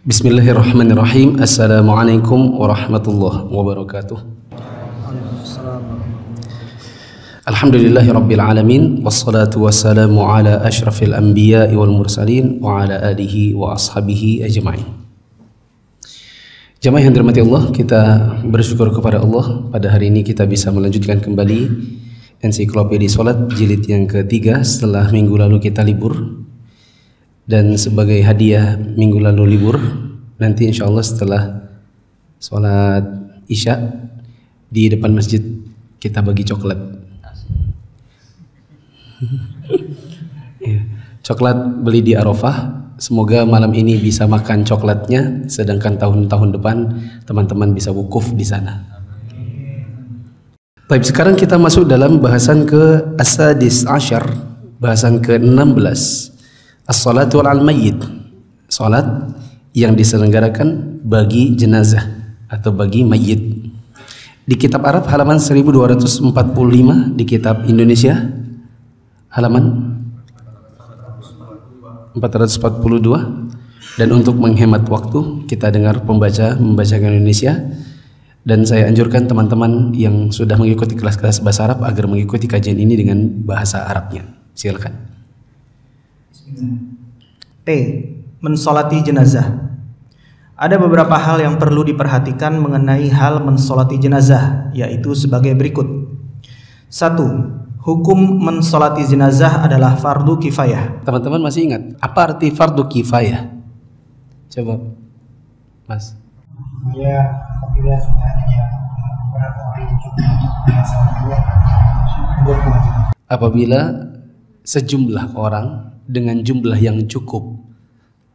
Bismillahirrahmanirrahim. Assalamualaikum warahmatullahi wabarakatuh. Alhamdulillahi rabbil alamin. Wassalatu wassalamu ala ashrafil anbiya'i wal mursalin wa ala alihi wa ashabihi ajma'in. Jamaah yang dirahmati Allah, kita bersyukur kepada Allah pada hari ini kita bisa melanjutkan kembali Ensiklopedia Salat jilid yang ketiga setelah minggu lalu kita libur. Dan sebagai hadiah minggu lalu libur, nanti insya Allah setelah sholat isya di depan masjid kita bagi coklat. Coklat beli di Arafah. Semoga malam ini bisa makan coklatnya, sedangkan tahun-tahun depan teman-teman bisa wukuf di sana. Baik, sekarang kita masuk dalam bahasan ke As-Sadis Asyar, bahasan ke-16. As-salatu al mayyit, salat yang diselenggarakan bagi jenazah atau bagi mayit. Di kitab Arab halaman 1245, di kitab Indonesia halaman 442. Dan untuk menghemat waktu kita dengar pembaca membacakan Indonesia, dan saya anjurkan teman-teman yang sudah mengikuti kelas-kelas bahasa Arab agar mengikuti kajian ini dengan bahasa Arabnya. Silakan. T. Mensolati jenazah. Ada beberapa hal yang perlu diperhatikan mengenai hal mensolati jenazah, yaitu sebagai berikut. 1. Hukum mensolati jenazah adalah fardu kifayah. Teman-teman masih ingat apa arti fardu kifayah? Coba, Mas. Ya, apabila sudah ada beberapa orang yang cukup apabila sejumlah orang dengan jumlah yang cukup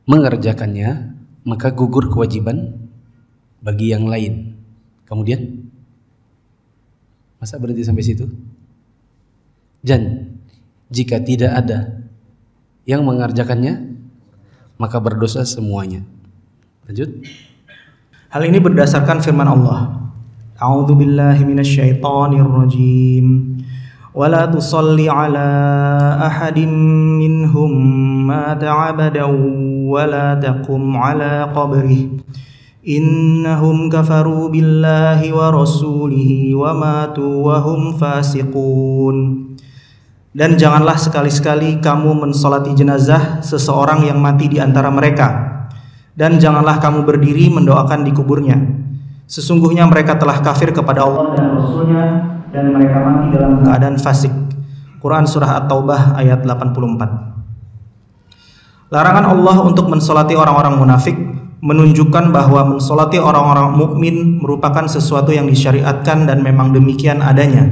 mengerjakannya, maka gugur kewajiban bagi yang lain. Kemudian, masa berhenti sampai situ? Dan jika tidak ada yang mengerjakannya, maka berdosa semuanya. Lanjut. Hal ini berdasarkan firman Allah. A'udzu billahi minasyaitonir rajim. ولا تصلي على أحد منهم مات أبدا ولا تقم على قبره إنهم كفروا بالله ورسوله وماتوا وهم فاسقون. Dan janganlah sekali-sekali kamu mensolati jenazah seseorang yang mati di antara mereka, dan janganlah kamu berdiri mendoakan di kuburnya. Sesungguhnya mereka telah kafir kepada Allah dan Rasulnya, dan mereka mati dalam keadaan fasik. Quran Surah At-Taubah ayat 84. Larangan Allah untuk mensolati orang-orang munafik menunjukkan bahwa mensolati orang-orang mukmin merupakan sesuatu yang disyariatkan dan memang demikian adanya.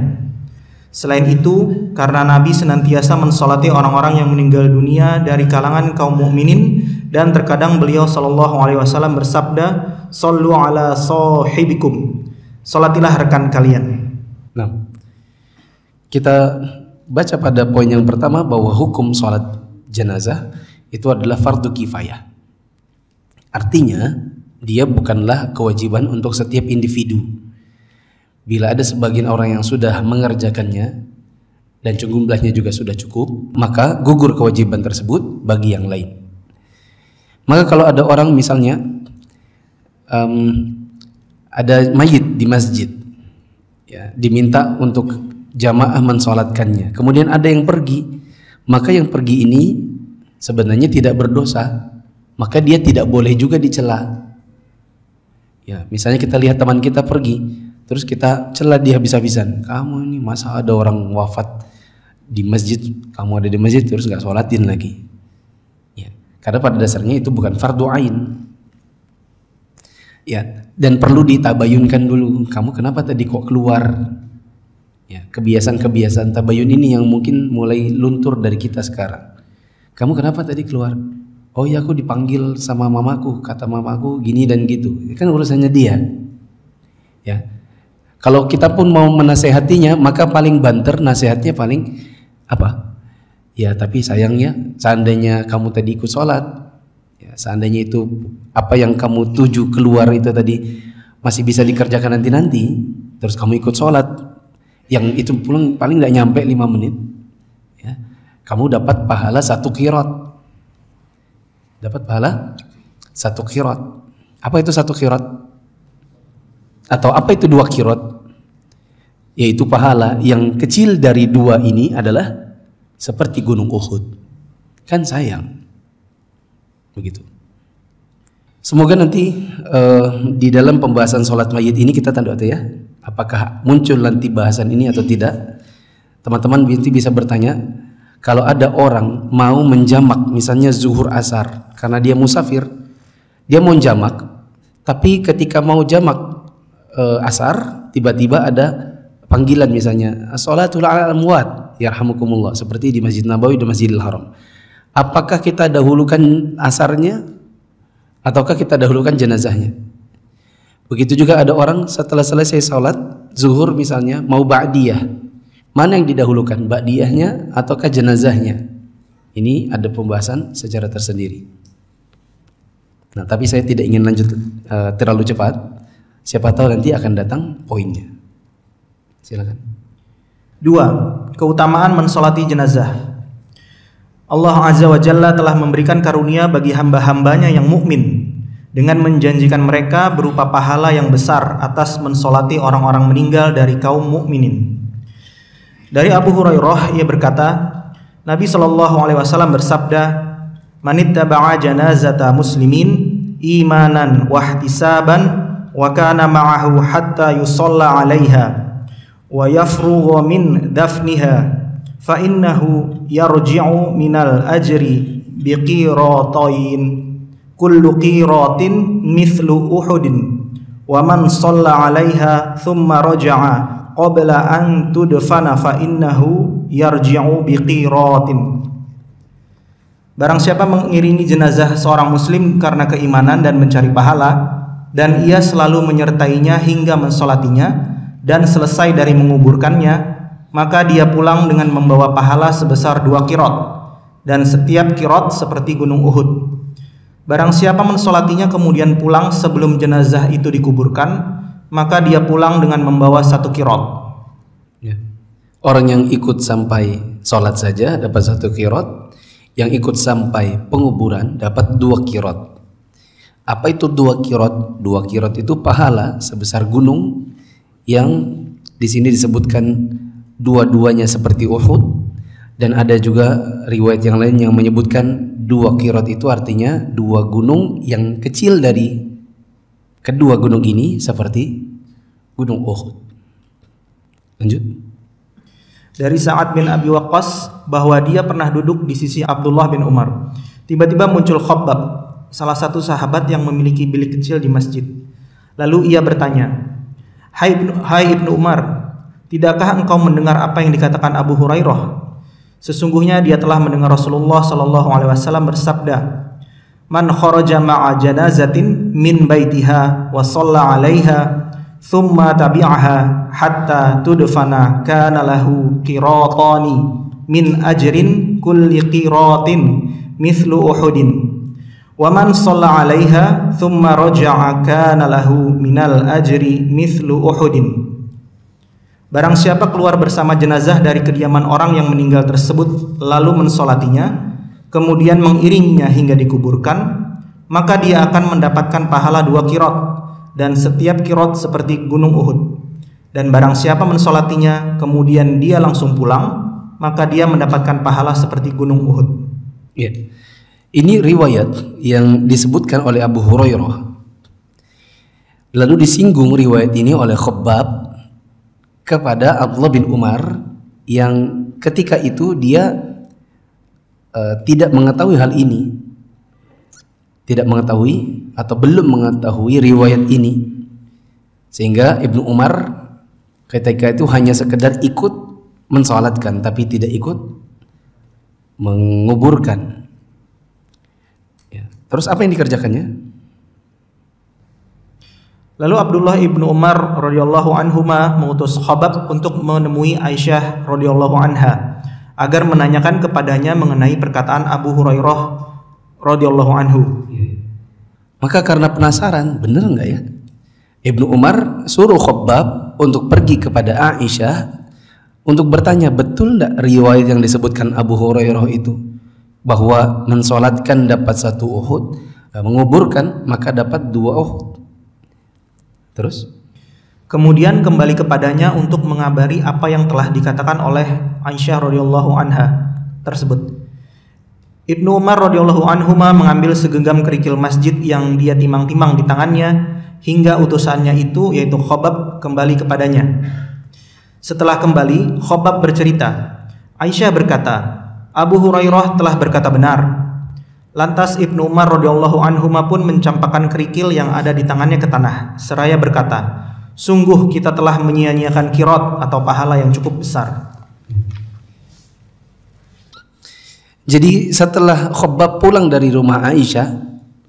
Selain itu, karena Nabi senantiasa mensolati orang-orang yang meninggal dunia dari kalangan kaum mukminin, dan terkadang beliau sallallahu alaihi wasallam bersabda, "Shallu ala sahibikum." Salatilah rekan kalian. Nah, kita baca pada poin yang pertama bahwa hukum sholat jenazah itu adalah fardu kifayah. Artinya, dia bukanlah kewajiban untuk setiap individu. Bila ada sebagian orang yang sudah mengerjakannya dan jumlahnya juga sudah cukup, maka gugur kewajiban tersebut bagi yang lain. Maka kalau ada orang misalnya ada mayit di masjid, ya, diminta untuk jamaah mensolatkannya, kemudian ada yang pergi, maka yang pergi ini sebenarnya tidak berdosa, maka dia tidak boleh juga dicela. Ya, misalnya kita lihat teman kita pergi, terus kita cela dia habis-habisan, kamu ini masa ada orang wafat di masjid, kamu ada di masjid terus nggak sholatin lagi. Ya, karena pada dasarnya itu bukan fardu ain. Ya, dan perlu ditabayunkan dulu, kamu kenapa tadi kok keluar? Ya, kebiasaan-kebiasaan tabayun ini yang mungkin mulai luntur dari kita sekarang. Kamu kenapa tadi keluar? Oh ya, aku dipanggil sama mamaku, kata mamaku gini dan gitu. Ini kan urusannya dia. Ya, kalau kita pun mau menasehatinya, maka paling banter nasihatnya paling apa? Ya, tapi sayangnya seandainya kamu tadi ikut sholat, seandainya itu apa yang kamu tuju keluar itu tadi masih bisa dikerjakan nanti-nanti, terus kamu ikut sholat yang itu pulang paling nggak nyampe 5 menit, kamu dapat pahala 1 qiraat. Dapat pahala 1 qirat. Apa itu 1 qirat? Atau apa itu 2 qirat? Yaitu pahala yang kecil dari 2 ini adalah seperti gunung Uhud. Kan sayang. Begitu. Semoga nanti di dalam pembahasan sholat mayit ini kita tanda ya, apakah muncul nanti bahasan ini atau tidak. Teman-teman nanti bisa bertanya, kalau ada orang mau menjamak misalnya zuhur asar karena dia musafir, dia mau jamak, tapi ketika mau jamak asar tiba-tiba ada panggilan misalnya sholatul ala amwat yarhamukumullah seperti di Masjid Nabawi dan Masjidil Haram. Apakah kita dahulukan asarnya ataukah kita dahulukan jenazahnya? Begitu juga ada orang setelah selesai sholat zuhur misalnya mau ba'diyah, mana yang didahulukan, ba'diyahnya ataukah jenazahnya? Ini ada pembahasan secara tersendiri. Nah, tapi saya tidak ingin lanjut terlalu cepat. Siapa tahu nanti akan datang poinnya. Silakan. 2. Keutamaan mensolati jenazah. Allah Azza wa Jalla telah memberikan karunia bagi hamba-hambanya yang mukmin dengan menjanjikan mereka berupa pahala yang besar atas mensolati orang-orang meninggal dari kaum mukminin. Dari Abu Hurairah ia berkata, Nabi SAW bersabda, "Manittaba'a janazata muslimin imanan wahtisaban wa kana ma'ahu hatta yusalla 'alaiha wa yafrugha min dafniha fa innahu yarji'u minal ajri biqiratain kullu qiratin mithlu uhudin wa man shalla 'alaiha thumma raja'a qabla an tudfana fa innahu yarji'u biqiratin." Barang siapa mengiringi jenazah seorang muslim karena keimanan dan mencari pahala, dan ia selalu menyertainya hingga mensolatinya dan selesai dari menguburkannya, maka dia pulang dengan membawa pahala sebesar 2 qirat, dan setiap qirat seperti gunung Uhud. Barang siapa mensolatinya kemudian pulang sebelum jenazah itu dikuburkan, maka dia pulang dengan membawa 1 qirat. Ya. Orang yang ikut sampai sholat saja dapat 1 qirat, yang ikut sampai penguburan dapat 2 qirat. Apa itu 2 qirat? 2 qirat itu pahala sebesar gunung yang di sini disebutkan dua-duanya seperti Uhud, dan ada juga riwayat yang lain yang menyebutkan 2 qirat itu artinya 2 gunung yang kecil dari kedua gunung ini seperti gunung Uhud. Lanjut. Dari Sa'ad bin Abi Waqqas bahwa dia pernah duduk di sisi Abdullah bin Umar. Tiba-tiba muncul Khabbab, salah satu sahabat yang memiliki bilik kecil di masjid. Lalu ia bertanya, Hai Ibnu Umar, tidakkah engkau mendengar apa yang dikatakan Abu Hurairah? Sesungguhnya dia telah mendengar Rasulullah SAW bersabda, Man kharaja ma'a janazatin min baitiha wa shalla 'alaiha thumma tabi'aha hatta tudfana kana lahu qiratani min ajrin kulli qiratin mithlu uhudin wa man shalla 'alaiha thumma raja'a kana lahu minal ajri mithlu uhudin. Barang siapa keluar bersama jenazah dari kediaman orang yang meninggal tersebut lalu mensolatinya kemudian mengiringinya hingga dikuburkan, maka dia akan mendapatkan pahala 2 qirat, dan setiap qirat seperti gunung Uhud. Dan barang siapa mensolatinya kemudian dia langsung pulang, maka dia mendapatkan pahala seperti gunung Uhud. Ya. Ini riwayat yang disebutkan oleh Abu Hurairah. Lalu disinggung riwayat ini oleh Khabbab kepada Abdullah bin Umar yang ketika itu dia tidak mengetahui hal ini, tidak mengetahui atau belum mengetahui riwayat ini, sehingga Ibnu Umar ketika itu hanya sekedar ikut mensolatkan tapi tidak ikut menguburkan. Ya. Terus apa yang dikerjakannya? Lalu Abdullah ibnu Umar radhiyallahu anhuma mengutus Khabbab untuk menemui Aisyah radhiyallahu anha agar menanyakan kepadanya mengenai perkataan Abu Hurairah radhiyallahu anhu. Maka karena penasaran, benar enggak ya? Ibnu Umar suruh Khabbab untuk pergi kepada Aisyah untuk bertanya, betul enggak riwayat yang disebutkan Abu Hurairah itu bahwa mensolatkan dapat 1 Uhud, menguburkan, maka dapat 2 Uhud. Terus Kemudian kembali kepadanya untuk mengabari apa yang telah dikatakan oleh Aisyah radhiyallahu anha tersebut. Ibnu Umar radhiyallahu anhuma mengambil segenggam kerikil masjid yang dia timang-timang di tangannya hingga utusannya itu, yaitu Khobab, kembali kepadanya. Setelah kembali, Khobab bercerita, Aisyah berkata, Abu Hurairah telah berkata benar. Lantas Ibnu Umar radhiyallahu anhuma pun mencampakkan kerikil yang ada di tangannya ke tanah seraya berkata, sungguh kita telah menyia-nyiakan qirot atau pahala yang cukup besar. jadi setelah Khobab pulang dari rumah Aisyah,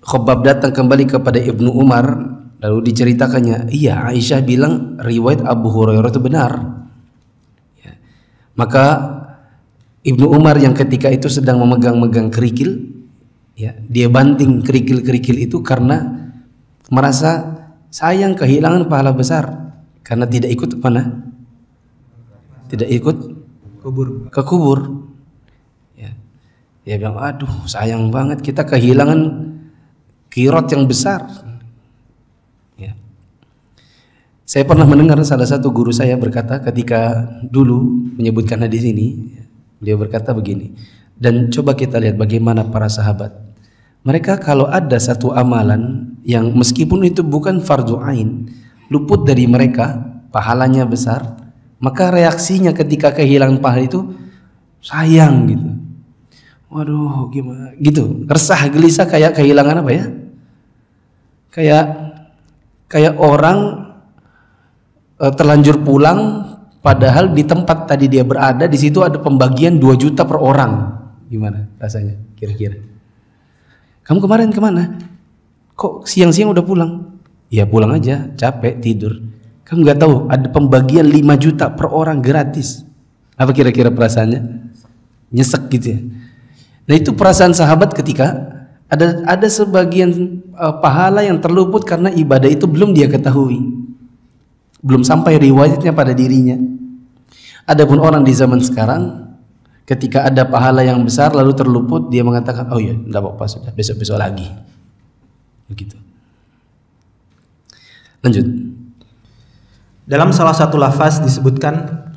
Khobab datang kembali kepada Ibnu Umar, lalu diceritakannya, iya Aisyah bilang riwayat Abu Hurairah itu benar. Ya. Maka Ibnu Umar yang ketika itu sedang memegang-megang kerikil, ya, dia banting kerikil-kerikil itu karena merasa sayang kehilangan pahala besar karena tidak ikut mana? Tidak ikut ke kubur. Ya. Dia bilang, aduh sayang banget kita kehilangan qirot yang besar. Ya. Saya pernah mendengar salah satu guru saya berkata ketika dulu menyebutkan hadis ini, beliau berkata begini, dan coba kita lihat bagaimana para sahabat. Mereka kalau ada satu amalan yang meskipun itu bukan fardu ain, luput dari mereka, pahalanya besar, maka reaksinya ketika kehilangan pahala itu sayang gitu. Waduh, gimana? Gitu, resah gelisah kayak kehilangan apa ya? Kayak orang terlanjur pulang, padahal di tempat tadi dia berada di situ ada pembagian 2 juta per orang. Gimana rasanya? Kira-kira? Kamu kemarin kemana? Kok siang-siang udah pulang? Ya pulang aja, capek tidur. Kamu nggak tahu ada pembagian 5 juta per orang gratis. Apa kira-kira perasaannya? Nyesek gitu ya. Nah itu perasaan sahabat ketika ada sebagian pahala yang terluput karena ibadah itu belum dia ketahui, belum sampai riwayatnya pada dirinya. Adapun orang di zaman sekarang, ketika ada pahala yang besar lalu terluput, dia mengatakan, oh ya, tidak apa-apa, sudah besok-besok lagi. Begitu. Lanjut. Dalam salah satu lafaz disebutkan,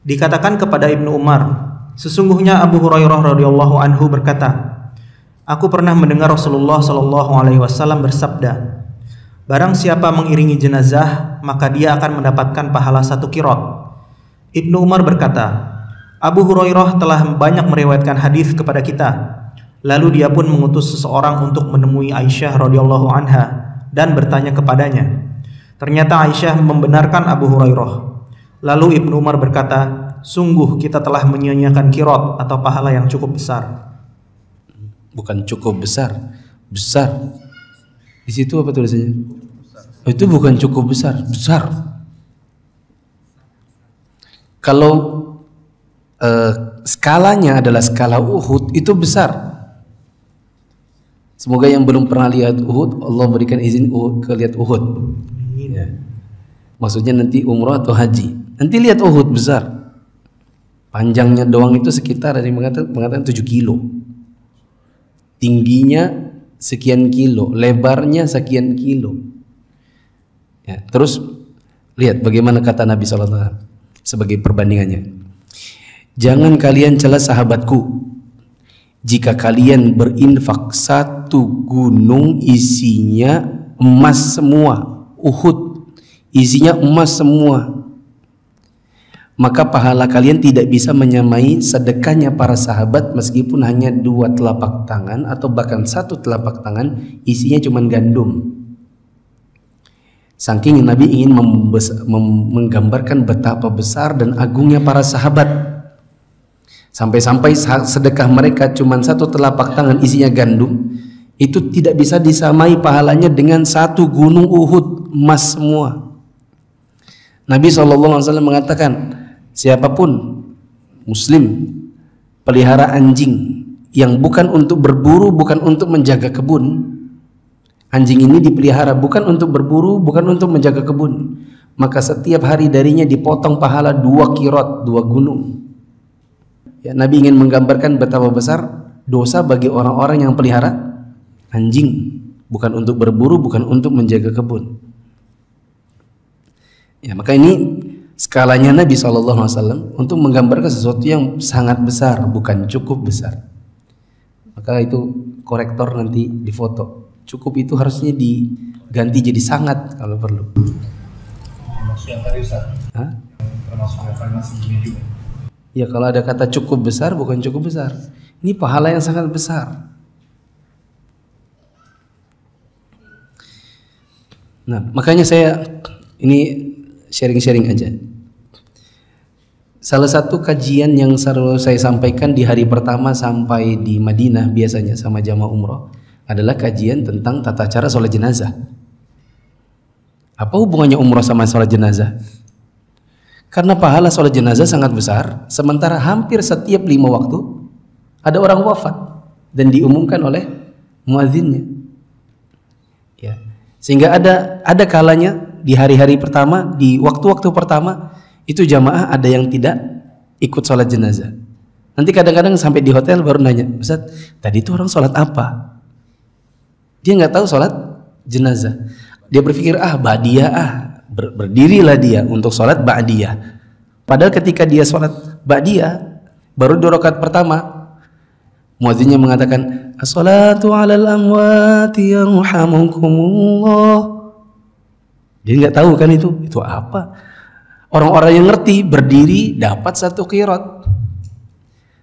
dikatakan kepada Ibnu Umar, sesungguhnya Abu Hurairah radhiyallahu anhu berkata, aku pernah mendengar Rasulullah sallallahu alaihi wasallam bersabda, barang siapa mengiringi jenazah, maka dia akan mendapatkan pahala 1 qirot. Ibnu Umar berkata, Abu Hurairah telah banyak meriwayatkan hadis kepada kita. Lalu dia pun mengutus seseorang untuk menemui Aisyah radhiyallahu anha dan bertanya kepadanya. Ternyata Aisyah membenarkan Abu Hurairah. Lalu Ibnu Umar berkata, sungguh kita telah menyia-nyiakan qirot atau pahala yang cukup besar. Bukan cukup besar, besar. Di situ apa tulisannya? Oh, itu bukan cukup besar, besar. Kalau skalanya adalah skala Uhud, itu besar. Semoga yang belum pernah lihat Uhud, Allah berikan izin Uhud, lihat Uhud. Ya. Maksudnya nanti umrah atau haji, nanti lihat Uhud besar. Panjangnya doang itu sekitar, ada yang mengatakan 7 kilo, tingginya sekian kilo, lebarnya sekian kilo. Ya, terus lihat bagaimana kata Nabi SAW sebagai perbandingannya. Jangan kalian cela sahabatku. Jika kalian berinfak 1 gunung isinya emas semua, Uhud isinya emas semua, maka pahala kalian tidak bisa menyamai sedekahnya para sahabat meskipun hanya 2 telapak tangan atau bahkan 1 telapak tangan isinya cuma gandum. Saking Nabi ingin menggambarkan betapa besar dan agungnya para sahabat, sampai-sampai sedekah mereka cuma 1 telapak tangan isinya gandum, itu tidak bisa disamai pahalanya dengan 1 gunung Uhud emas semua. Nabi SAW mengatakan, siapapun muslim pelihara anjing yang bukan untuk berburu, bukan untuk menjaga kebun, anjing ini dipelihara bukan untuk berburu, bukan untuk menjaga kebun, maka setiap hari darinya dipotong pahala 2 qirot, 2 gunung. Ya, Nabi ingin menggambarkan betapa besar dosa bagi orang-orang yang pelihara anjing. bukan untuk berburu, bukan untuk menjaga kebun. Ya, maka ini skalanya Nabi SAW untuk menggambarkan sesuatu yang sangat besar, bukan cukup besar. Maka itu korektor nanti di foto. Cukup itu harusnya diganti jadi sangat kalau perlu. Termasuk yang tadi Ustaz. Hah? Termasuk yang kalimat sebelumnya juga. Ya, kalau ada kata cukup besar, bukan cukup besar. Ini pahala yang sangat besar. Nah, makanya saya ini sharing-sharing aja. Salah satu kajian yang selalu saya sampaikan di hari pertama sampai di Madinah biasanya sama jamaah umroh adalah kajian tentang tata cara sholat jenazah. Apa hubungannya umroh sama sholat jenazah? Karena pahala sholat jenazah sangat besar, sementara hampir setiap 5 waktu ada orang wafat dan diumumkan oleh muadzinnya. Ya. Sehingga ada kalanya di hari-hari pertama, di waktu-waktu pertama itu jamaah ada yang tidak ikut sholat jenazah. Nanti kadang-kadang sampai di hotel baru nanya, Ustaz, tadi itu orang sholat apa? Dia nggak tahu sholat jenazah. Dia berpikir ba'diyah berdirilah dia untuk sholat ba'diyah. Padahal ketika dia sholat ba'diyah baru 2 rakaat pertama, muadzinnya mengatakan as-salatu 'alal amwati yarhamukumullah. Dia nggak tahu kan itu apa. Orang-orang yang ngerti berdiri dapat 1 qirat.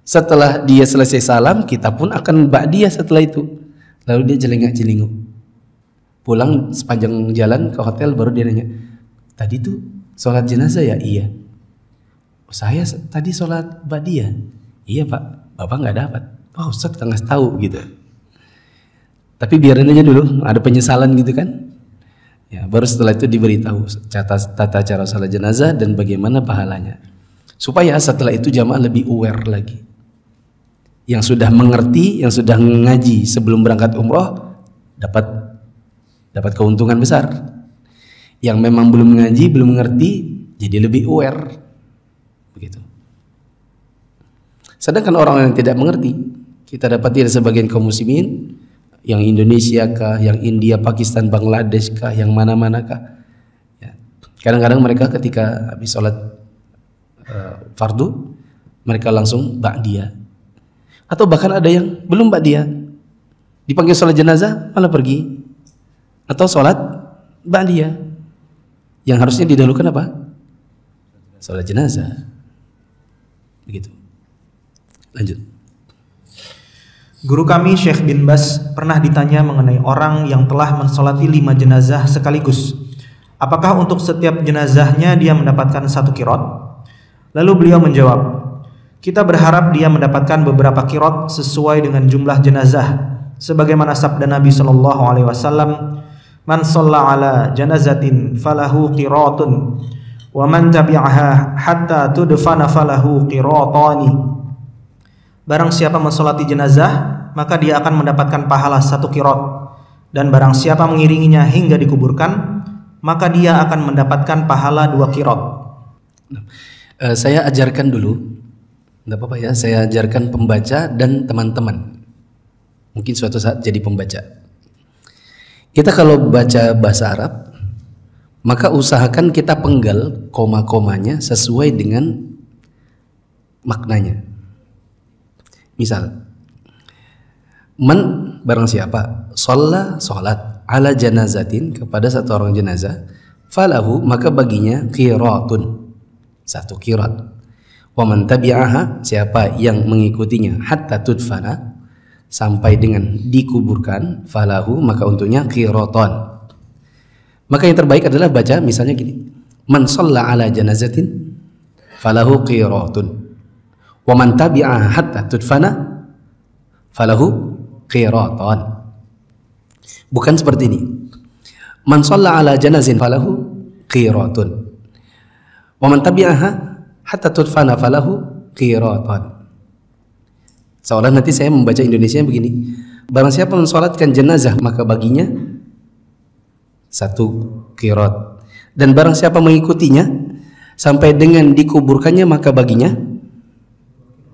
Setelah dia selesai salam, kita pun akan ba'diyah setelah itu. Lalu dia jelengak-jelinguk. Pulang sepanjang jalan ke hotel baru dia nanya, tadi tuh sholat jenazah ya? Iya. Saya tadi sholat ba'diyah. Iya Pak, Bapak nggak dapat. Oh Ustaz kita nggak tahu gitu. Tapi biarin aja dulu, ada penyesalan gitu kan. Ya, baru setelah itu diberitahu tata cara salat jenazah dan bagaimana pahalanya. Supaya setelah itu jamaah lebih aware lagi. Yang sudah mengerti, yang sudah ngaji sebelum berangkat umroh dapat keuntungan besar. Yang memang belum ngaji, belum mengerti, jadi lebih aware. Begitu. Sedangkan orang yang tidak mengerti, kita dapati ada sebagian kaum muslimin yang Indonesia kah, yang India, Pakistan, Bangladesh kah, yang mana-mana kah. Ya. Kadang-kadang mereka ketika habis sholat fardu, mereka langsung ba'diyah. Atau bahkan ada yang belum ba'diyah, dipanggil sholat jenazah malah pergi. Atau sholat ba'diyah, yang harusnya didahulukan apa? Sholat jenazah. Begitu. Lanjut. Guru kami Syekh bin Bas pernah ditanya mengenai orang yang telah mensolati 5 jenazah sekaligus. Apakah untuk setiap jenazahnya dia mendapatkan 1 qirat? Lalu beliau menjawab, kita berharap dia mendapatkan beberapa qirat sesuai dengan jumlah jenazah. Sebagaimana sabda Nabi SAW, man shalla ala janazatin falahu qiratun, wa man tabi'aha hatta tudfana falahu qiratani. Barang siapa mensolati jenazah, maka dia akan mendapatkan pahala 1 qirat. Dan barang siapa mengiringinya hingga dikuburkan, maka dia akan mendapatkan pahala 2 qirat. Saya ajarkan dulu, tidak apa-apa ya, saya ajarkan pembaca dan teman-teman. Mungkin suatu saat jadi pembaca. Kita kalau baca bahasa Arab, maka usahakan kita penggal koma-komanya sesuai dengan maknanya. Misal, man barang siapa, shalla sholat ala janazatin kepada satu orang jenazah, falahu maka baginya qiratun 1 qirat. Wa man tabi'aha siapa yang mengikutinya hatta tudfana sampai dengan dikuburkan, falahu maka untuknya qiratan. Maka yang terbaik adalah baca misalnya gini, man shalla ala janazatin falahu qiratun. Wa man tabi'aha hatta tudfana falahu qiratan. Bukan seperti ini. Man shalla ala janazin falahu qiratun. Wa man tabi'aha hatta tudfana falahu qiratan. Seolah nanti saya membaca Indonesia begini. Barang siapa mensolatkan jenazah maka baginya 1 qirat. Dan barang siapa mengikutinya sampai dengan dikuburkannya maka baginya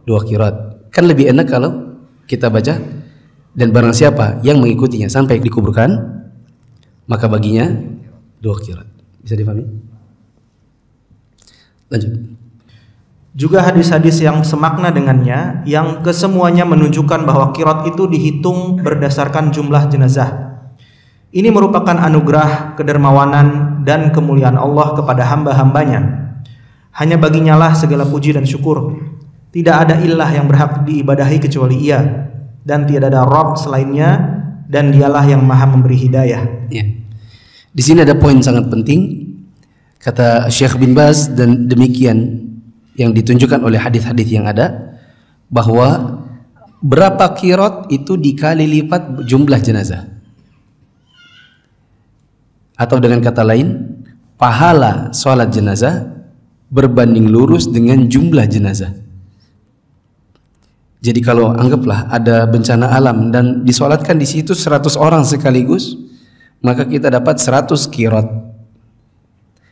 2 qirat. Kan lebih enak kalau kita baca Dan barang siapa yang mengikutinya sampai dikuburkan, maka baginya 2 qirat. Bisa dipahami? Lanjut. Juga hadis-hadis yang semakna dengannya, yang kesemuanya menunjukkan bahwa qirat itu dihitung berdasarkan jumlah jenazah. Ini merupakan anugerah, kedermawanan, dan kemuliaan Allah kepada hamba-hambanya. Hanya baginya lah segala puji dan syukur. Tidak ada ilah yang berhak diibadahi kecuali Ia, dan tiada ada Rabb selainnya, dan Dialah yang Maha memberi hidayah. Ya. Di sini ada poin sangat penting, kata Syekh bin Baz, dan demikian yang ditunjukkan oleh hadis-hadis yang ada, bahwa berapa qirat itu dikali lipat jumlah jenazah. Atau dengan kata lain, pahala sholat jenazah berbanding lurus dengan jumlah jenazah. Jadi kalau anggaplah ada bencana alam dan disolatkan di situ 100 orang sekaligus, maka kita dapat 100 qirat.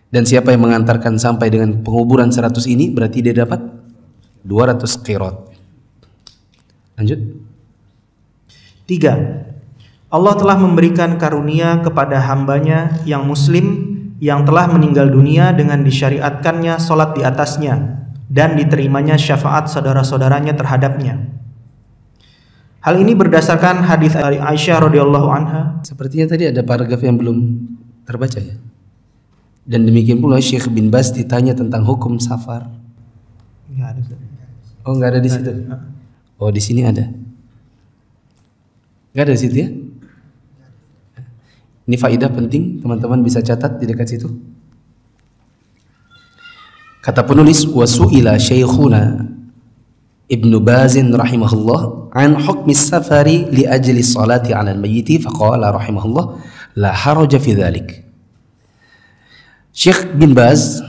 Dan siapa yang mengantarkan sampai dengan penguburan 100 ini, berarti dia dapat 200 qirat. Lanjut. 3. Allah telah memberikan karunia kepada hambanya yang muslim yang telah meninggal dunia dengan disyariatkannya solat di atasnya dan diterimanya syafaat saudara-saudaranya terhadapnya. Hal ini berdasarkan hadis Aisyah radhiyallahu anha. Sepertinya tadi ada paragraf yang belum terbaca ya. Dan demikian pula Syekh bin Baz ditanya tentang hukum safar. Enggak ada. Oh, enggak ada di situ. Oh, di sini ada. Enggak ada di situ ya? Ini faedah penting, teman-teman bisa catat di dekat situ. Kata penulis, wasu'ila Syekhuna Ibnu Bazin rahimahullah an hukmi safari li ajli salati 'ala al-mayyiti faqala rahimahullah la haraja fi dhalik. Syekh bin Baz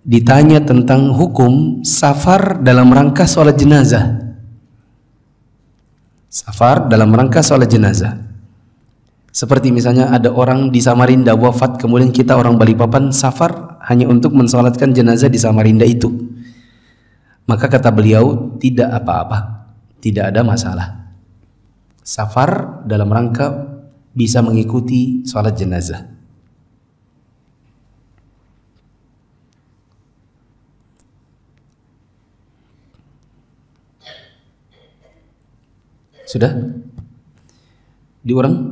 ditanya tentang hukum safar dalam rangka salat jenazah. Safar dalam rangka salat jenazah. Seperti misalnya ada orang di Samarinda wafat, kemudian kita orang Balikpapan safar hanya untuk mensolatkan jenazah di Samarinda itu. Maka kata beliau, tidak apa-apa, tidak ada masalah. Safar dalam rangka bisa mengikuti sholat jenazah. Sudah? Diulang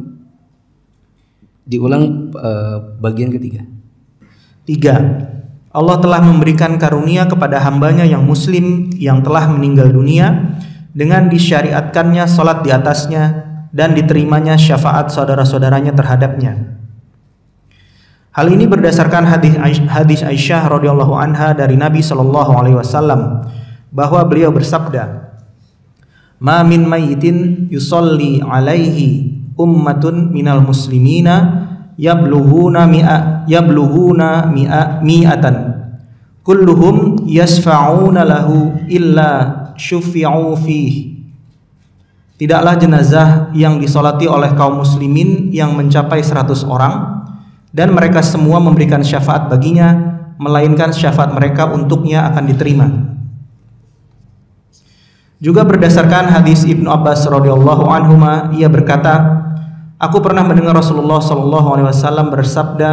bagian ketiga. 3. Allah telah memberikan karunia kepada hambanya yang muslim yang telah meninggal dunia dengan disyariatkannya salat di atasnya dan diterimanya syafaat saudara-saudaranya terhadapnya. Hal ini berdasarkan hadis Aisyah radhiyallahu anha dari Nabi sallallahu alaihi wasallam bahwa beliau bersabda, "Ma min mayyitin yusalli alaihi ummatun minal muslimina yablughuna mi'atan kulluhum yasfa'una lahu illa syufi'u fihi." Tidaklah jenazah yang disolati oleh kaum muslimin yang mencapai 100 orang dan mereka semua memberikan syafaat baginya, melainkan syafaat mereka untuknya akan diterima. Juga berdasarkan hadis Ibnu Abbas radhiyallahu anhuma, ia berkata, aku pernah mendengar Rasulullah sallallahu alaihi wasallam bersabda,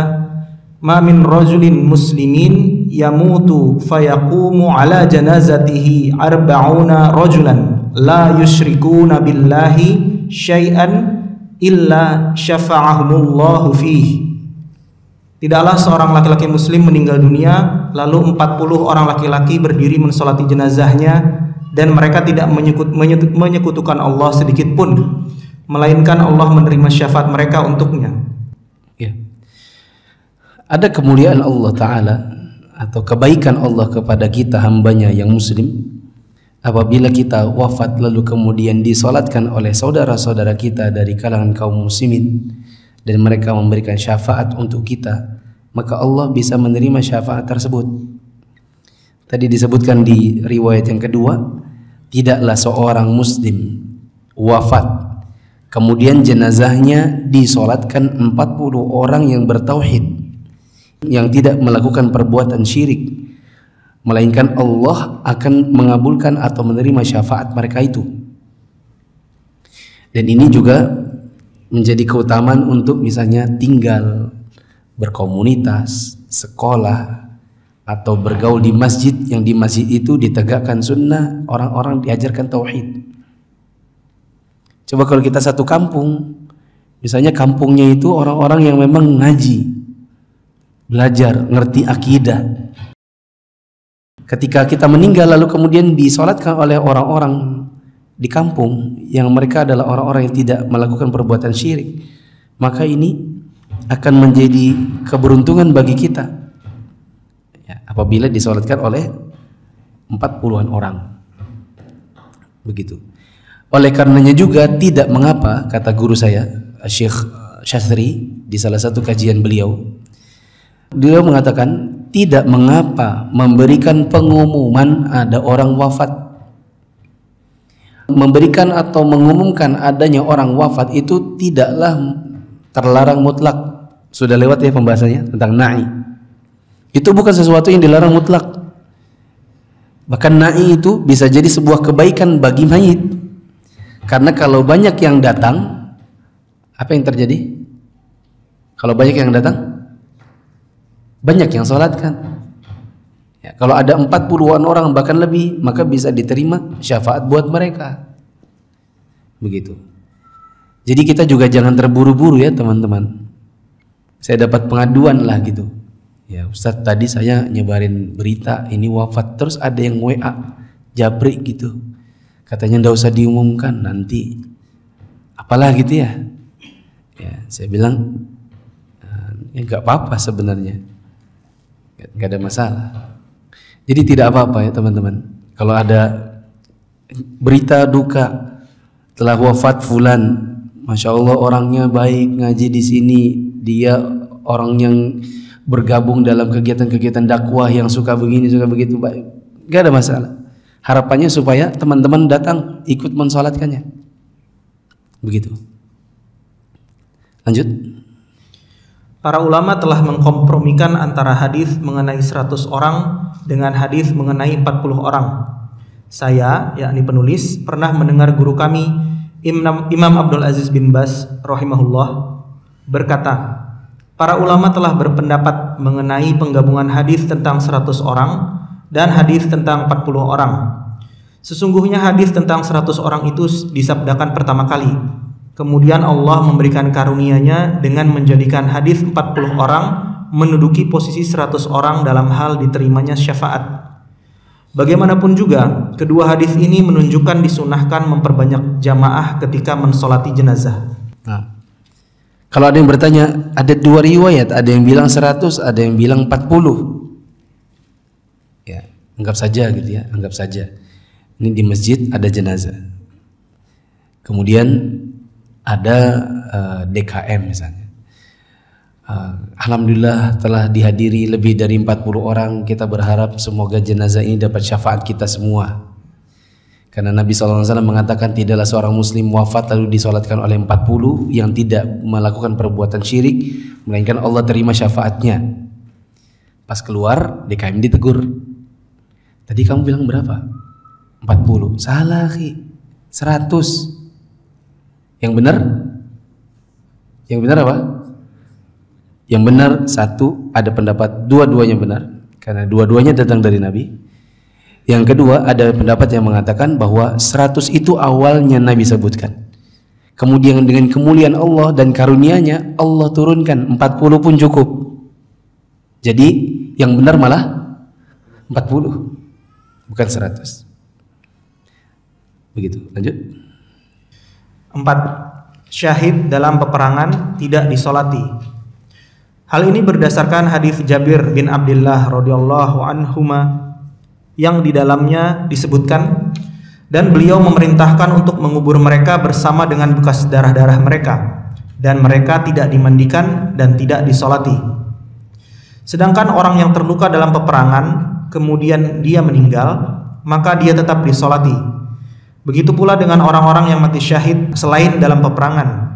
"Ma min rajulin muslimin yamutu fayaqumu ala janazatihi arba'una rajulan la yusyrikuna billahi syai'an illa syafa'ahumullahu fihi." Tidaklah seorang laki-laki muslim meninggal dunia lalu 40 orang laki-laki berdiri mensolati jenazahnya dan mereka tidak menyekutukan Allah sedikit pun, melainkan Allah menerima syafaat mereka untuknya. Ya. Ada kemuliaan Allah Ta'ala atau kebaikan Allah kepada kita hambanya yang muslim apabila kita wafat lalu kemudian disolatkan oleh saudara-saudara kita dari kalangan kaum muslimin dan mereka memberikan syafaat untuk kita, maka Allah bisa menerima syafaat tersebut. Tadi disebutkan di riwayat yang kedua, tidaklah seorang muslim wafat kemudian jenazahnya disolatkan 40 orang yang bertauhid, yang tidak melakukan perbuatan syirik, melainkan Allah akan mengabulkan atau menerima syafaat mereka itu. Dan ini juga menjadi keutamaan untuk misalnya tinggal, berkomunitas, sekolah, atau bergaul di masjid, yang di masjid itu ditegakkan sunnah, orang-orang diajarkan tauhid. Coba kalau kita satu kampung, misalnya kampungnya itu orang-orang yang memang ngaji, belajar, ngerti akidah. Ketika kita meninggal lalu kemudian disolatkan oleh orang-orang di kampung yang mereka adalah orang-orang yang tidak melakukan perbuatan syirik, maka ini akan menjadi keberuntungan bagi kita ya, apabila disolatkan oleh 40-an orang. Begitu. Oleh karenanya juga tidak mengapa, kata guru saya Syekh Syastri di salah satu kajian beliau mengatakan tidak mengapa memberikan pengumuman ada orang wafat. Memberikan atau mengumumkan adanya orang wafat itu tidaklah terlarang mutlak. Sudah lewat ya pembahasannya tentang na'i. Itu bukan sesuatu yang dilarang mutlak. Bahkan na'i itu bisa jadi sebuah kebaikan bagi mayit. Karena kalau banyak yang datang, apa yang terjadi? Kalau banyak yang datang, banyak yang sholatkan. Ya, kalau ada 40-an orang bahkan lebih, maka bisa diterima syafaat buat mereka. Begitu. Jadi kita juga jangan terburu-buru ya teman-teman. Saya dapat pengaduan lah gitu. Ya Ustadz, tadi saya nyebarin berita ini wafat, terus ada yang WA jabrik gitu. Katanya ndak usah diumumkan nanti. Apalah gitu ya. Ya, saya bilang ya nggak apa-apa sebenarnya. Nggak ada masalah. Jadi tidak apa-apa ya teman-teman. Kalau ada berita duka telah wafat fulan, masya Allah orangnya baik, ngaji di sini, dia orang yang bergabung dalam kegiatan-kegiatan dakwah yang suka begini, suka begitu, baik, nggak ada masalah. Harapannya supaya teman-teman datang ikut mensolatkannya. Begitu. Lanjut. Para ulama telah mengkompromikan antara hadis mengenai 100 orang dengan hadis mengenai 40 orang. Saya, yakni penulis, pernah mendengar guru kami Imam Abdul Aziz bin Baz rahimahullah berkata, para ulama telah berpendapat mengenai penggabungan hadis tentang 100 orang dan hadis tentang 40 orang. Sesungguhnya hadis tentang 100 orang itu disabdakan pertama kali. Kemudian Allah memberikan karunia-Nya dengan menjadikan hadis 40 orang menduduki posisi 100 orang dalam hal diterimanya syafaat. Bagaimanapun juga, kedua hadis ini menunjukkan disunahkan memperbanyak jamaah ketika mensolati jenazah. Nah, kalau ada yang bertanya, ada dua riwayat, ada yang bilang 100, ada yang bilang 40. Ya, anggap saja gitu ya, anggap saja. Ini di masjid ada jenazah. Kemudian ada DKM misalnya. Alhamdulillah telah dihadiri lebih dari 40 orang. Kita berharap semoga jenazah ini dapat syafaat kita semua. Karena Nabi SAW mengatakan tidaklah seorang muslim wafat lalu disolatkan oleh 40 yang tidak melakukan perbuatan syirik, melainkan Allah terima syafaatnya. Pas keluar DKM ditegur. Tadi kamu bilang berapa? 40. Salah ki. 100. Yang benar? Yang benar apa? Yang benar satu, ada pendapat dua-duanya benar karena dua-duanya datang dari Nabi. Yang kedua, ada pendapat yang mengatakan bahwa 100 itu awalnya Nabi sebutkan. Kemudian dengan kemuliaan Allah dan karunia-Nya Allah turunkan 40 pun cukup. Jadi yang benar malah 40, bukan 100. Begitu. Lanjut. 4. Syahid dalam peperangan tidak disolati. Hal ini berdasarkan hadis Jabir bin Abdullah radhiyallahu anhuma yang di dalamnya disebutkan, dan beliau memerintahkan untuk mengubur mereka bersama dengan bekas darah-darah mereka, dan mereka tidak dimandikan dan tidak disolati. Sedangkan orang yang terluka dalam peperangan kemudian dia meninggal, maka dia tetap disolati. Begitu pula dengan orang-orang yang mati syahid selain dalam peperangan.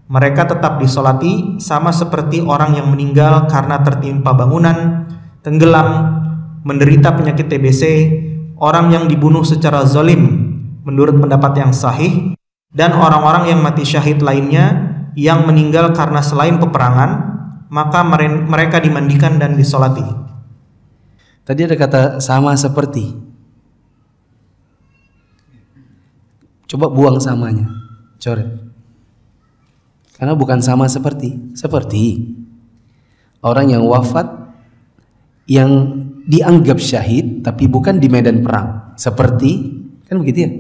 Mereka tetap disolati sama seperti orang yang meninggal karena tertimpa bangunan, tenggelam, menderita penyakit TBC, orang yang dibunuh secara zalim menurut pendapat yang sahih, dan orang-orang yang mati syahid lainnya yang meninggal karena selain peperangan, maka mereka dimandikan dan disolati. Tadi ada kata sama seperti. Coba buang samanya, coret. Karena bukan sama seperti. Seperti orang yang wafat yang dianggap syahid tapi bukan di medan perang. Seperti, kan begitu ya?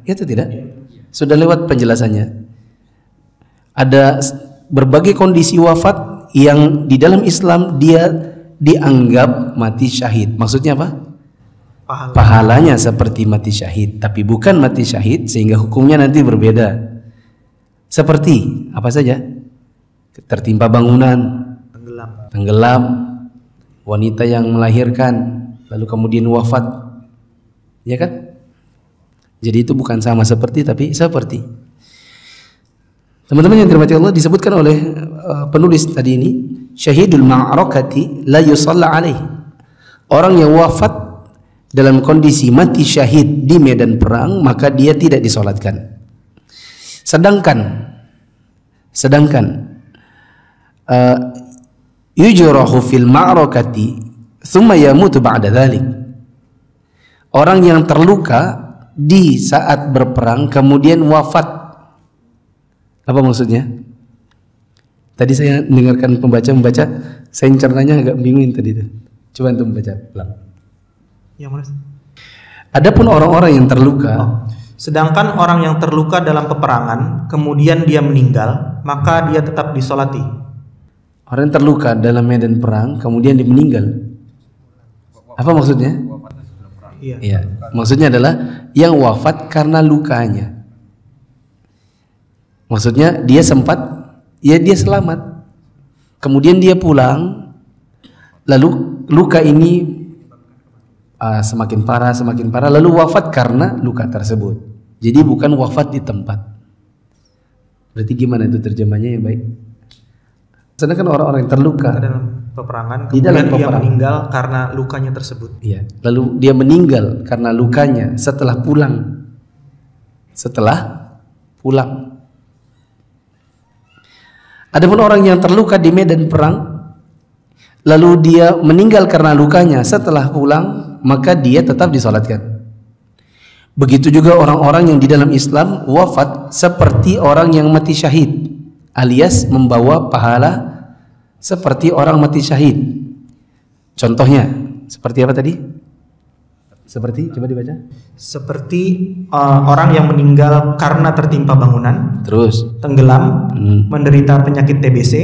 Itu tidak? Sudah lewat penjelasannya. Ada berbagai kondisi wafat yang di dalam Islam dia dianggap mati syahid. Maksudnya apa? Pahalanya seperti mati syahid, tapi bukan mati syahid sehingga hukumnya nanti berbeda. Seperti apa saja? Tertimpa bangunan, tenggelam, wanita yang melahirkan lalu kemudian wafat, ya kan? Jadi itu bukan sama seperti tapi seperti. Teman-teman yang dirahmati Allah, disebutkan oleh penulis tadi ini, syahidul ma'rakati la yusalla alaih. Orang yang wafat dalam kondisi mati syahid di medan perang, maka dia tidak disolatkan. Sedangkan yujrahu fil ma'rakati thumma yamutu ba'da dhalik. Orang yang terluka di saat berperang kemudian wafat. Apa maksudnya? Tadi saya dengarkan pembaca membaca, saya cernanya agak bingung tadi itu. Coba antum baca pelan. Yang mana? Adapun orang-orang yang terluka, sedangkan orang yang terluka dalam peperangan kemudian dia meninggal, maka dia tetap disolati. Orang yang terluka dalam medan perang kemudian dia meninggal. Apa maksudnya? Iya. Maksudnya adalah yang wafat karena lukanya. Maksudnya dia sempat, ya dia selamat. Kemudian dia pulang, lalu luka ini semakin parah, lalu wafat karena luka tersebut. Jadi bukan wafat di tempat. Berarti gimana itu terjemahnya yang baik? Sedangkan orang-orang yang terluka dalam peperangan, di dalam kemudian dia peperangan meninggal karena lukanya tersebut. Iya. Lalu dia meninggal karena lukanya setelah pulang. Adapun orang yang terluka di medan perang, lalu dia meninggal karena lukanya setelah pulang, maka dia tetap disolatkan. Begitu juga orang-orang yang di dalam Islam wafat seperti orang yang mati syahid, alias membawa pahala seperti orang mati syahid. Contohnya seperti apa tadi? Seperti, coba dibaca. Seperti orang yang meninggal karena tertimpa bangunan, terus tenggelam, menderita penyakit TBC,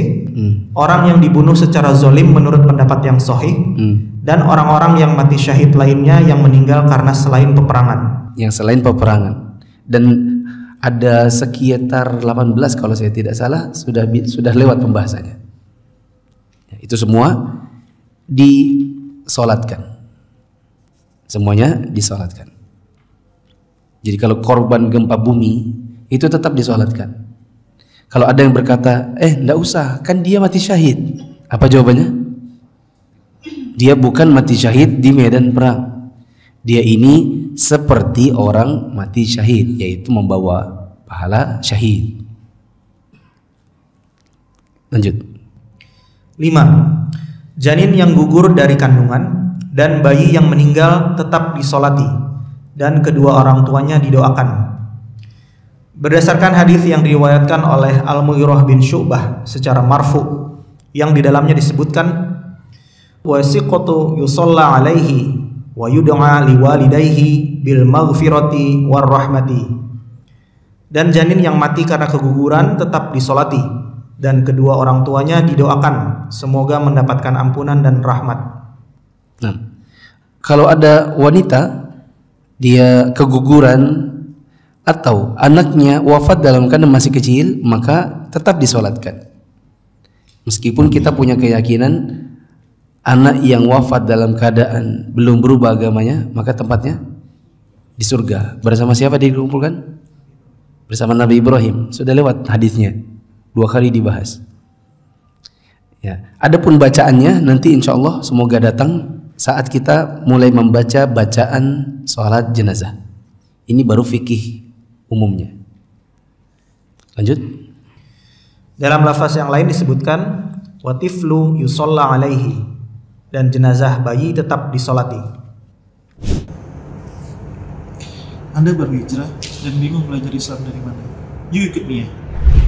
orang yang dibunuh secara zolim menurut pendapat yang sahih, dan orang-orang yang mati syahid lainnya yang meninggal karena selain peperangan. Yang selain peperangan. Dan ada sekitar 18 kalau saya tidak salah, sudah lewat pembahasannya. Ya, itu semua disolatkan. Semuanya disolatkan. Jadi kalau korban gempa bumi itu tetap disolatkan. Kalau ada yang berkata, enggak usah, kan dia mati syahid. Apa jawabannya? Dia bukan mati syahid di medan perang. Dia ini seperti orang mati syahid, yaitu membawa pahala syahid. Lanjut. 5. Janin yang gugur dari kandungan dan bayi yang meninggal tetap disolati dan kedua orang tuanya didoakan. Berdasarkan hadis yang diriwayatkan oleh Al-Mughirah bin Syu'bah secara marfu, yang di dalamnya disebutkan, wasiqatu yusalla alaihi wa yud'a liwalidayhi bil maghfirati war rahmati. Dan janin yang mati karena keguguran tetap disolati dan kedua orang tuanya didoakan semoga mendapatkan ampunan dan rahmat. Nah, kalau ada wanita dia keguguran atau anaknya wafat dalam keadaan masih kecil, maka tetap disolatkan. Meskipun kita punya keyakinan anak yang wafat dalam keadaan belum berubah agamanya, maka tempatnya di surga. Bersama siapa dikumpulkan? Bersama Nabi Ibrahim. Sudah lewat hadisnya, 2 kali dibahas. Ya, adapun bacaannya nanti insya Allah semoga datang saat kita mulai membaca bacaan sholat jenazah, Ini baru fikih umumnya. Lanjut. Dalam lafaz yang lain disebutkan watiflu yusalla alaihi, dan jenazah bayi tetap disolati. Anda baru hijrah dan bingung belajar Islam dari mana? Yuk ikut Mia.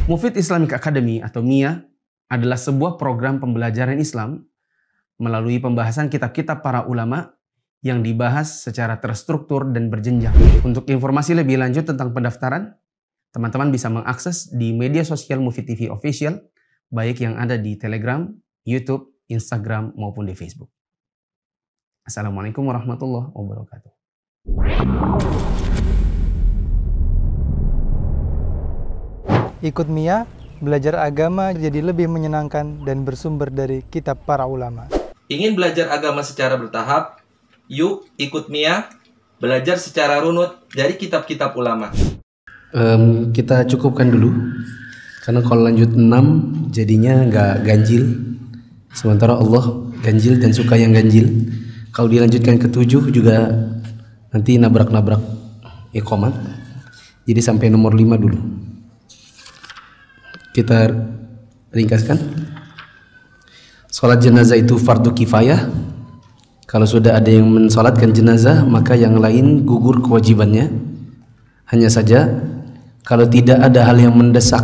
Mufid Islamic Academy atau MIA adalah sebuah program pembelajaran Islam melalui pembahasan kitab-kitab para ulama yang dibahas secara terstruktur dan berjenjang. Untuk informasi lebih lanjut tentang pendaftaran, teman-teman bisa mengakses di media sosial Mufid TV Official, baik yang ada di Telegram, YouTube, Instagram, maupun di Facebook. Assalamualaikum warahmatullahi wabarakatuh. Ikut MIA, belajar agama jadi lebih menyenangkan dan bersumber dari kitab para ulama. Ingin belajar agama secara bertahap? Yuk ikut MIA, belajar secara runut dari kitab-kitab ulama. Kita cukupkan dulu, karena kalau lanjut 6 jadinya nggak ganjil. Sementara Allah ganjil dan suka yang ganjil. Kalau dilanjutkan ke 7 juga nanti nabrak-nabrak iqamat. Jadi sampai nomor 5 dulu. Kita ringkaskan. Sholat jenazah itu fardu kifayah. Kalau sudah ada yang mensolatkan jenazah, maka yang lain gugur kewajibannya. Hanya saja kalau tidak ada hal yang mendesak,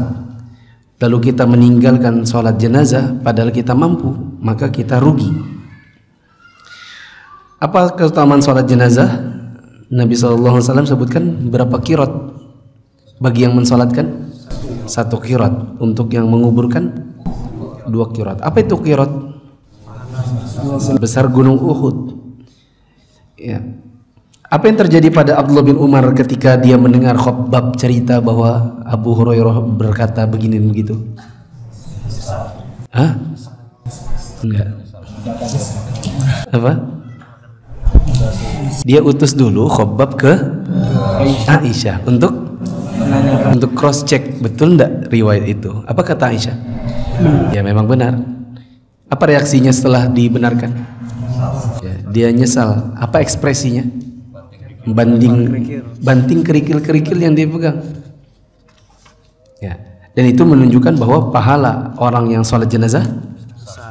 lalu kita meninggalkan sholat jenazah padahal kita mampu, maka kita rugi. Apa keutamaan sholat jenazah? Nabi SAW sebutkan berapa qirat bagi yang mensolatkan? 1 qirat. Untuk yang menguburkan 2 qirat. Apa itu qirat? Sebesar gunung Uhud. Ya. Apa yang terjadi pada Abdullah bin Umar ketika dia mendengar Khabbab cerita bahwa Abu Hurairah berkata begini begitu? Hah? Enggak. Apa? Dia utus dulu Khabbab ke Aisyah untuk cross check betul enggak riwayat itu. Apa kata Aisyah? Ya memang benar. Apa reaksinya setelah dibenarkan? Ya, dia nyesal. Apa ekspresinya? Banting kerikil-kerikil yang dia pegang. Ya. Dan itu menunjukkan bahwa pahala orang yang sholat jenazah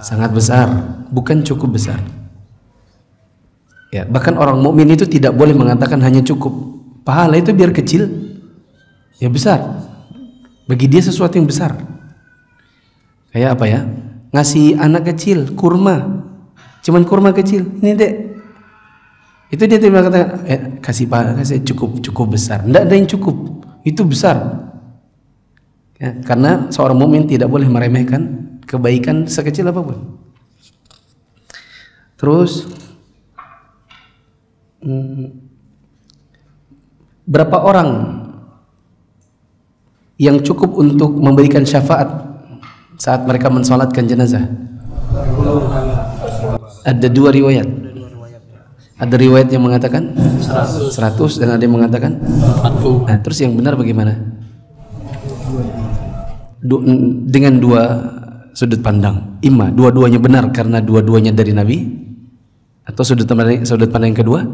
sangat besar, bukan cukup besar. Ya, bahkan orang mukmin itu tidak boleh mengatakan hanya cukup. Pahala itu biar kecil, ya besar. Bagi dia sesuatu yang besar. Kayak apa ya? Ngasih anak kecil kurma, cuman kurma kecil. Ini dek. Itu dia tidak katakan kasih cukup besar. Tidak ada yang cukup. Itu besar. Ya, karena seorang mukmin tidak boleh meremehkan kebaikan sekecil apapun. Terus berapa orang yang cukup untuk memberikan syafaat saat mereka mensolatkan jenazah? Ada 2 riwayat. Ada riwayat yang mengatakan 100 dan ada yang mengatakan 40. Nah, terus yang benar bagaimana? Dengan 2 sudut pandang. Imma dua-duanya benar karena dua-duanya dari Nabi, atau sudut pandang yang kedua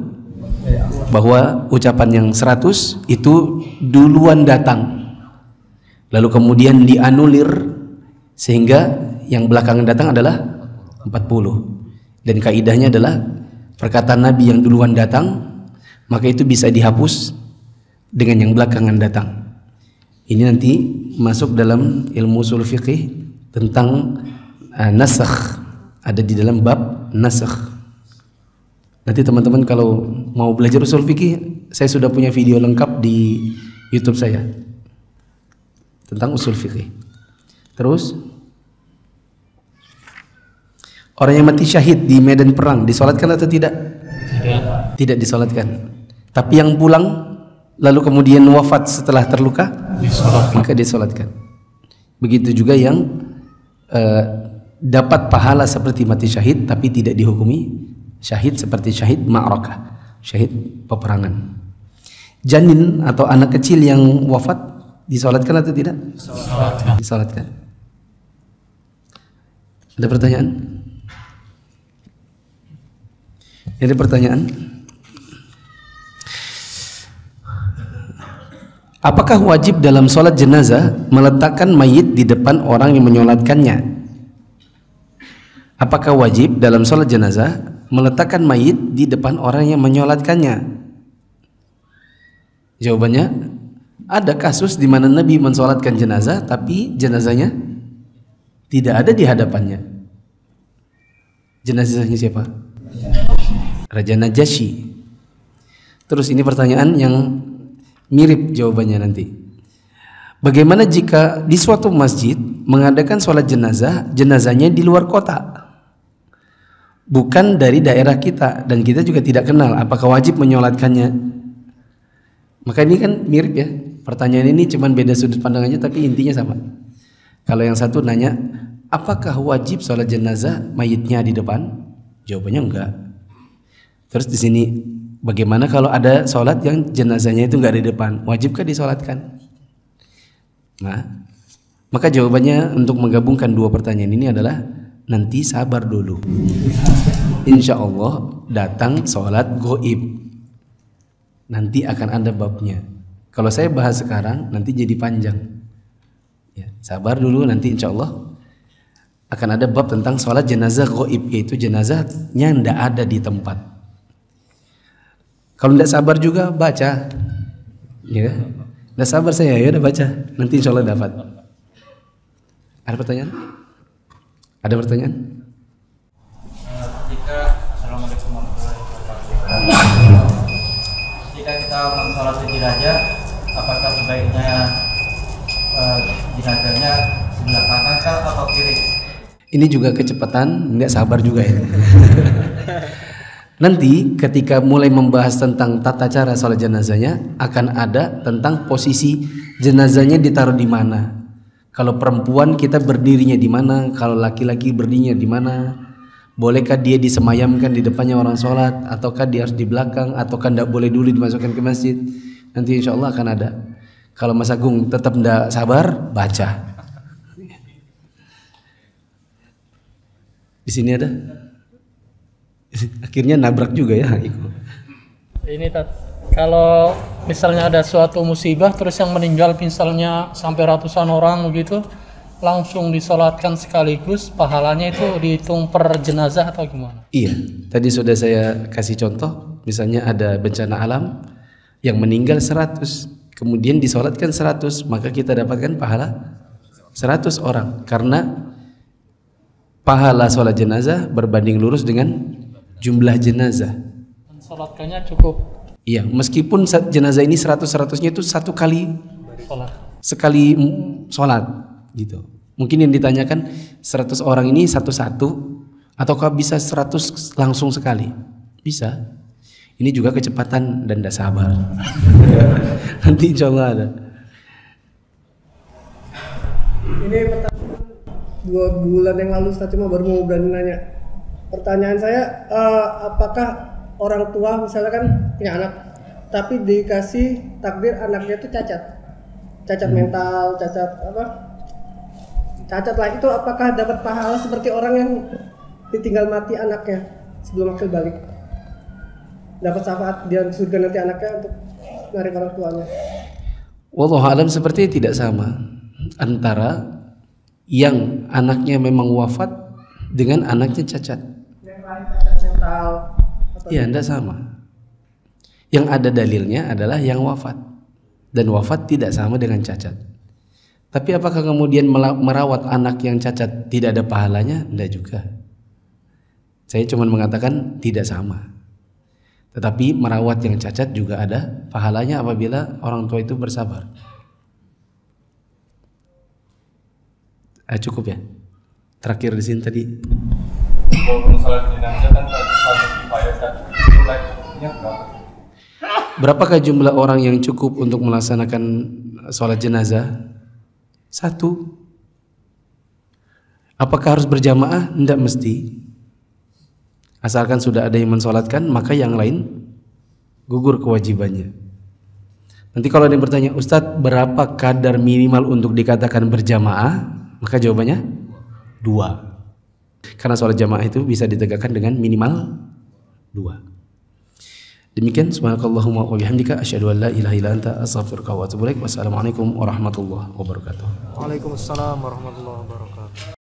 bahwa ucapan yang 100 itu duluan datang, lalu kemudian dianulir sehingga yang belakangan datang adalah 40. Dan kaidahnya adalah perkataan Nabi yang duluan datang, maka itu bisa dihapus dengan yang belakangan datang. Ini nanti masuk dalam ilmu ushul fiqih tentang nasakh, ada di dalam bab nasakh. Nanti teman-teman kalau mau belajar ushul fiqih, saya sudah punya video lengkap di YouTube saya tentang ushul fiqih. Terus orang yang mati syahid di medan perang disolatkan atau tidak? Tidak disolatkan. Tapi yang pulang lalu kemudian wafat setelah terluka, maka disolatkan. Begitu juga yang dapat pahala seperti mati syahid tapi tidak dihukumi syahid seperti syahid ma'rakah, syahid peperangan. Janin atau anak kecil yang wafat disolatkan atau tidak? Disolatkan. Ada pertanyaan? Ada pertanyaan? Apakah wajib dalam sholat jenazah meletakkan mayit di depan orang yang menyolatkannya? Apakah wajib dalam sholat jenazah meletakkan mayit di depan orang yang menyolatkannya? Jawabannya, ada kasus di mana Nabi mensolatkan jenazah tapi jenazahnya tidak ada di hadapannya. Jenazahnya siapa? Raja Najasyi. Terus ini pertanyaan yang mirip jawabannya nanti. Bagaimana jika di suatu masjid mengadakan sholat jenazah, jenazahnya di luar kota, bukan dari daerah kita, dan kita juga tidak kenal, apakah wajib menyolatkannya? Maka ini kan mirip ya, pertanyaan ini cuman beda sudut pandangannya tapi intinya sama. Kalau yang satu nanya, apakah wajib sholat jenazah mayitnya di depan? Jawabannya enggak. Terus di sini, bagaimana kalau ada sholat yang jenazahnya itu enggak di depan? Wajibkah disolatkan? Nah, maka jawabannya untuk menggabungkan dua pertanyaan ini adalah nanti sabar dulu. Insya Allah datang sholat goib. Nanti akan ada babnya. Kalau saya bahas sekarang nanti jadi panjang. Ya, sabar dulu, nanti insya Allah akan ada bab tentang sholat jenazah goib, yaitu jenazahnya tidak ada di tempat. Kalau tidak sabar juga baca, ya, tidak sabar saya ya udah baca, nanti insya Allah dapat. Ada pertanyaan? Ada pertanyaan? Assalamualaikum warahmatullahi wabarakatuh. Jika kita mensolat jenazah, apakah sebaiknya jenazahnya sebelah kanan atau kiri? Ini juga kecepatan, nggak sabar juga ya. Nanti ketika mulai membahas tentang tata cara sholat jenazahnya, akan ada tentang posisi jenazahnya ditaruh di mana. Kalau perempuan kita berdirinya di mana, kalau laki-laki berdirinya di mana. Bolehkah dia disemayamkan di depannya orang sholat, ataukah dia harus di belakang, ataukah tidak boleh dulu dimasukkan ke masjid. Nanti insya Allah akan ada. Kalau Mas Agung tetap tidak sabar, baca. Di sini ada. Akhirnya nabrak juga ya. Ini kalau misalnya ada suatu musibah terus yang meninggal misalnya sampai ratusan orang begitu, langsung disolatkan sekaligus, pahalanya itu dihitung per jenazah atau gimana? Iya, tadi sudah saya kasih contoh. Misalnya ada bencana alam yang meninggal 100, kemudian disolatkan 100, maka kita dapatkan pahala 100 orang, karena pahala sholat jenazah berbanding lurus dengan jumlah jenazah. Sholatkannya cukup. Iya, meskipun jenazah ini 100-100-nya itu satu kali sekali sholat gitu. Mungkin yang ditanyakan 100 orang ini satu-satu, ataukah bisa 100 langsung sekali? Bisa. Ini juga kecepatan dan tidak sabar. Nanti insya Allah ada. Ini pertanyaan 2 bulan yang lalu, Ustaz, cuma baru mau berani nanya. Pertanyaan saya, apakah orang tua misalnya kan punya anak, tapi dikasih takdir anaknya itu cacat mental, cacat lah, itu apakah dapat pahala seperti orang yang ditinggal mati anaknya sebelum akil balik? Dapat syafaat dia surga nanti anaknya untuk narik orang tuanya? Wallahu alam, sepertinya tidak sama antara yang anaknya memang wafat dengan anaknya cacat. Yang lain cacat mental. Ya, tidak sama. Yang ada dalilnya adalah yang wafat, dan wafat tidak sama dengan cacat. Tapi apakah kemudian merawat anak yang cacat tidak ada pahalanya? Tidak juga. Saya cuma mengatakan tidak sama. Tetapi merawat yang cacat juga ada pahalanya apabila orang tua itu bersabar. Cukup ya. Terakhir di sini tadi. Berapakah jumlah orang yang cukup untuk melaksanakan sholat jenazah? 1. Apakah harus berjamaah? Tidak mesti. Asalkan sudah ada yang mensolatkan, maka yang lain gugur kewajibannya. Nanti kalau ada yang bertanya, Ustadz, berapa kadar minimal untuk dikatakan berjamaah? Maka jawabannya 2. Karena sholat jamaah itu bisa ditegakkan dengan minimal 2. Demikian, subhanakallahumma wa bihamdika asyhadu an la ilaha illa anta astaghfiruka wa atubu ilaik. Wassalamualaikum warahmatullahi wabarakatuh. Waalaikumsalam warahmatullahi wabarakatuh.